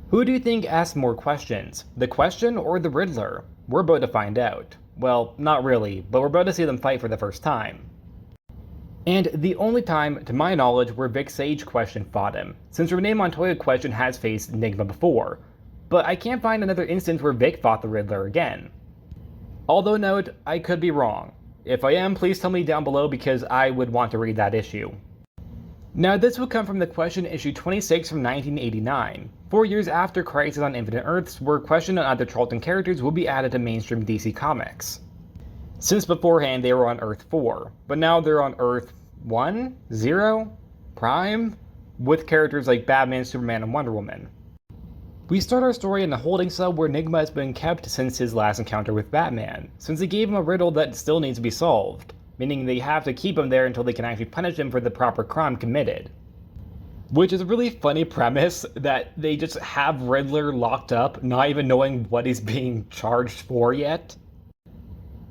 Who do you think asked more questions, the question or the Riddler? We're about to find out. Well, not really, but we're about to see them fight for the first time. And the only time, to my knowledge, where Vic Sage Question fought him, since Renee Montoya Question has faced Enigma before. But I can't find another instance where Vic fought the Riddler again. Although note, I could be wrong. If I am, please tell me down below because I would want to read that issue. Now this would come from the Question issue 26 from 1989, 4 years after Crisis on Infinite Earths, where Question and other Charlton characters will be added to mainstream DC Comics. Since beforehand they were on Earth 4, but now they're on Earth 1, 0, Prime, with characters like Batman, Superman, and Wonder Woman. We start our story in the holding cell where Enigma has been kept since his last encounter with Batman, since they gave him a riddle that still needs to be solved, meaning they have to keep him there until they can actually punish him for the proper crime committed. Which is a really funny premise that they just have Riddler locked up, not even knowing what he's being charged for yet.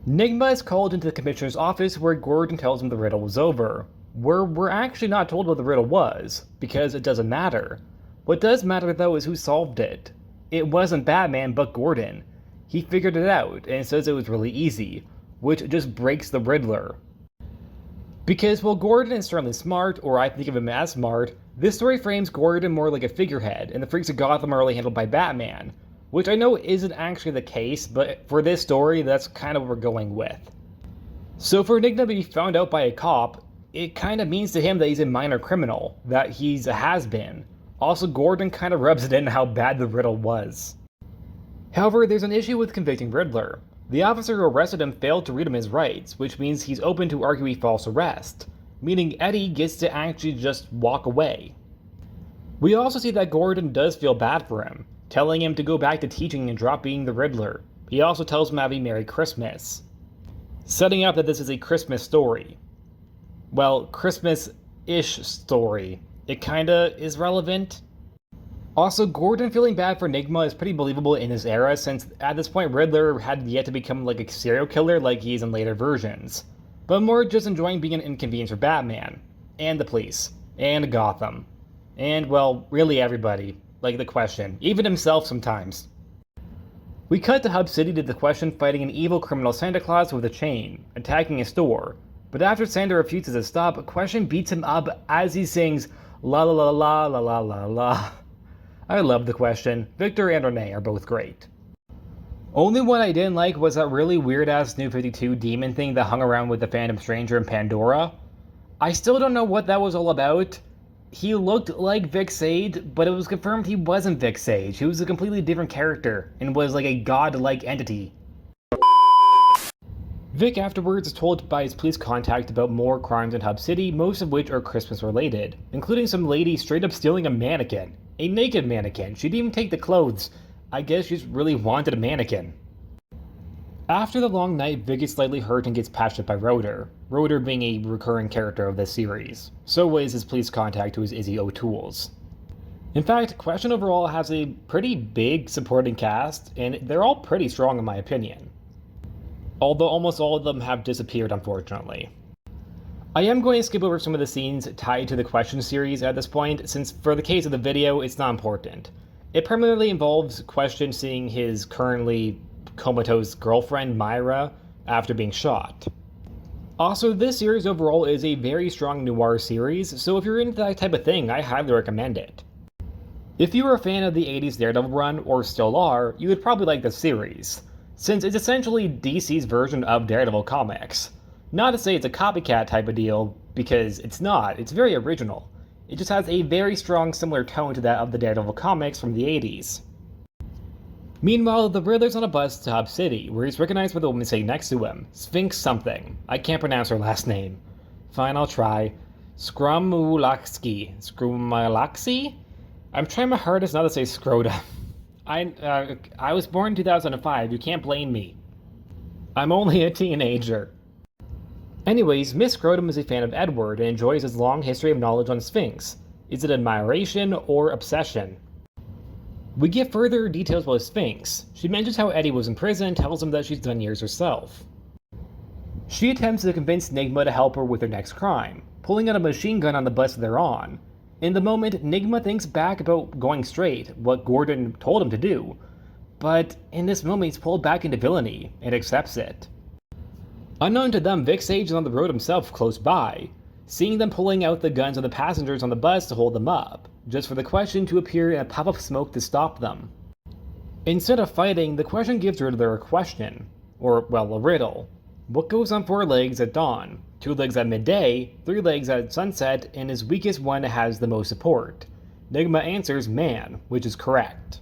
Enigma is called into the commissioner's office where Gordon tells him the riddle was over, where we're actually not told what the riddle was, because it doesn't matter. What does matter though is who solved it. It wasn't Batman, but Gordon. He figured it out, and says it was really easy, which just breaks the Riddler. Because while Gordon is certainly smart, or I think of him as smart, this story frames Gordon more like a figurehead, and the freaks of Gotham are really handled by Batman, which I know isn't actually the case, but for this story, that's kind of what we're going with. So for Enigma to be found out by a cop, it kind of means to him that he's a minor criminal, that he's a has-been. Also, Gordon kind of rubs it in how bad the riddle was. However, there's an issue with convicting Riddler. The officer who arrested him failed to read him his rights, which means he's open to argue a false arrest, meaning Eddie gets to actually just walk away. We also see that Gordon does feel bad for him, telling him to go back to teaching and drop being the Riddler. He also tells him Happy Merry Christmas, setting up that this is a Christmas story. Well, Christmas-ish story. It kinda is relevant. Also, Gordon feeling bad for Enigma is pretty believable in this era, since at this point Riddler had yet to become like a serial killer like he is in later versions, but more just enjoying being an inconvenience for Batman, and the police, and Gotham, and well, really everybody, like the Question, even himself sometimes. We cut to Hub City to the Question fighting an evil criminal Santa Claus with a chain, attacking a store, but after Santa refuses to stop, Question beats him up as he sings la la la la la la la la. I love the Question. Victor and Renee are both great. Only one I didn't like was that really weird-ass New 52 demon thing that hung around with the Phantom Stranger and Pandora. I still don't know what that was all about. He looked like Vic Sage, but it was confirmed he wasn't Vic Sage. He was a completely different character, and was like a god-like entity. Vic afterwards is told by his police contact about more crimes in Hub City, most of which are Christmas related, including some lady straight up stealing a mannequin. A naked mannequin. She didn't even take the clothes. I guess she just really wanted a mannequin. After the long night, Vic is slightly hurt and gets patched up by Rotor. Rotor being a recurring character of this series. So is his police contact who is Izzy O'Toole's. In fact, Question overall has a pretty big supporting cast, and they're all pretty strong in my opinion. Although almost all of them have disappeared unfortunately. I am going to skip over some of the scenes tied to the Question series at this point, since for the case of the video, it's not important. It primarily involves Question seeing his currently comatose girlfriend, Myra, after being shot. Also, this series overall is a very strong noir series, so if you're into that type of thing, I highly recommend it. If you were a fan of the 80s Daredevil run, or still are, you would probably like this series, since it's essentially DC's version of Daredevil comics. Not to say it's a copycat type of deal, because it's not, it's very original. It just has a very strong similar tone to that of the Daredevil comics from the 80s. Meanwhile, the Riddler's on a bus to Hub City, where he's recognized by the woman sitting next to him, Sphinx something. I can't pronounce her last name. Fine, I'll try. Scrumulaxi? I'm trying my hardest not to say scrota. I was born in 2005, you can't blame me. I'm only a teenager. Anyways, Miss Scrotum is a fan of Edward and enjoys his long history of knowledge on Sphinx. Is it admiration or obsession? We get further details about Sphinx. She mentions how Eddie was in prison and tells him that she's done years herself. She attempts to convince Enigma to help her with her next crime, pulling out a machine gun on the bus they're on. In the moment, Enigma thinks back about going straight, what Gordon told him to do, but in this moment he's pulled back into villainy and accepts it. Unknown to them, Vic Sage is on the road himself close by, seeing them pulling out the guns on the passengers on the bus to hold them up, just for the Question to appear in a puff of smoke to stop them. Instead of fighting, the Question gives Riddler a question, or, well, a riddle. What goes on 4 legs at dawn, 2 legs at midday, 3 legs at sunset, and his weakest one has the most support? Enigma answers man, which is correct.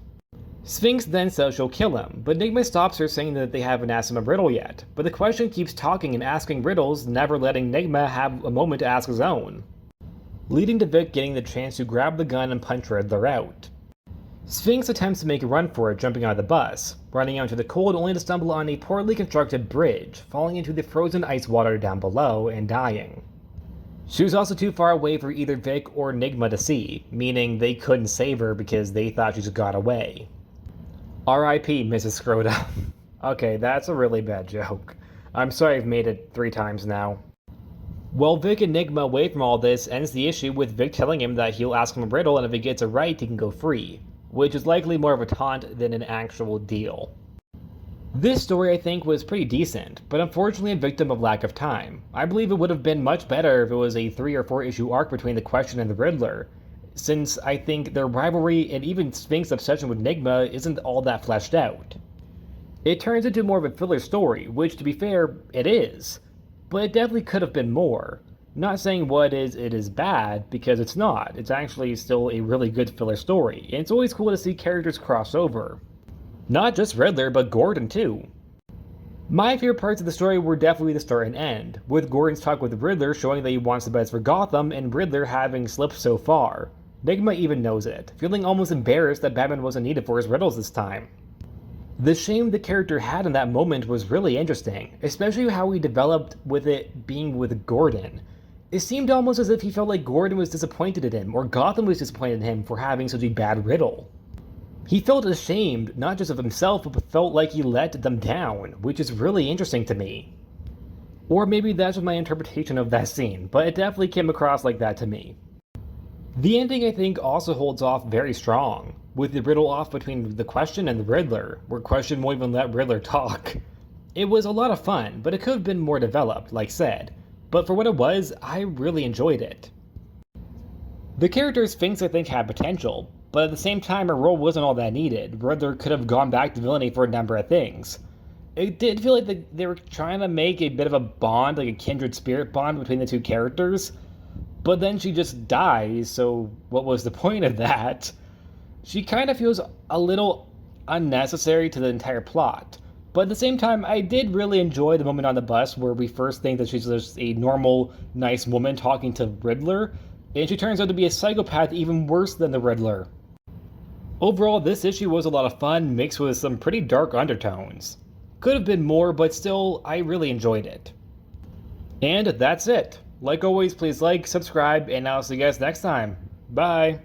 Sphinx then says she'll kill him, but Enigma stops her saying that they haven't asked him a riddle yet, but the Question keeps talking and asking riddles, never letting Enigma have a moment to ask his own, leading to Vic getting the chance to grab the gun and punch Riddler out. Sphinx attempts to make a run for it, jumping out of the bus, running out into the cold only to stumble on a poorly constructed bridge, falling into the frozen ice water down below and dying. She was also too far away for either Vic or Enigma to see, meaning they couldn't save her because they thought she just got away. R.I.P. Mrs. Scrota. Okay, that's a really bad joke. I'm sorry I've made it 3 times now. Well, Vic and Enigma away from all this ends the issue with Vic telling him that he'll ask him a riddle and if he gets it right he can go free, which is likely more of a taunt than an actual deal. This story I think was pretty decent, but unfortunately a victim of lack of time. I believe it would have been much better if it was a 3 or 4 issue arc between the Question and the Riddler, since I think their rivalry and even Sphinx's obsession with Enigma isn't all that fleshed out. It turns into more of a filler story, which to be fair, it is, but it definitely could have been more. Not saying what it is bad, because it's not. It's actually still a really good filler story, and it's always cool to see characters cross over. Not just Riddler, but Gordon too. My favorite parts of the story were definitely the start and end, with Gordon's talk with Riddler showing that he wants the best for Gotham, and Riddler having slipped so far. Enigma even knows it, feeling almost embarrassed that Batman wasn't needed for his riddles this time. The shame the character had in that moment was really interesting, especially how he developed with it being with Gordon. It seemed almost as if he felt like Gordon was disappointed in him, or Gotham was disappointed in him for having such a bad riddle. He felt ashamed, not just of himself, but felt like he let them down, which is really interesting to me. Or maybe that's just my interpretation of that scene, but it definitely came across like that to me. The ending, I think, also holds off very strong, with the riddle off between the Question and the Riddler, where Question won't even let Riddler talk. It was a lot of fun, but it could have been more developed, like said, but for what it was, I really enjoyed it. The character Sphinx, I think, had potential, but at the same time her role wasn't all that needed. Riddler could have gone back to villainy for a number of things. It did feel like they were trying to make a bit of a bond, like a kindred spirit bond between the two characters, but then she just dies, so what was the point of that? She kind of feels a little unnecessary to the entire plot, but at the same time, I did really enjoy the moment on the bus where we first think that she's just a normal, nice woman talking to Riddler, and she turns out to be a psychopath even worse than the Riddler. Overall, this issue was a lot of fun, mixed with some pretty dark undertones. Could have been more, but still, I really enjoyed it. And that's it. Like always, please like, subscribe, and I'll see you guys next time. Bye!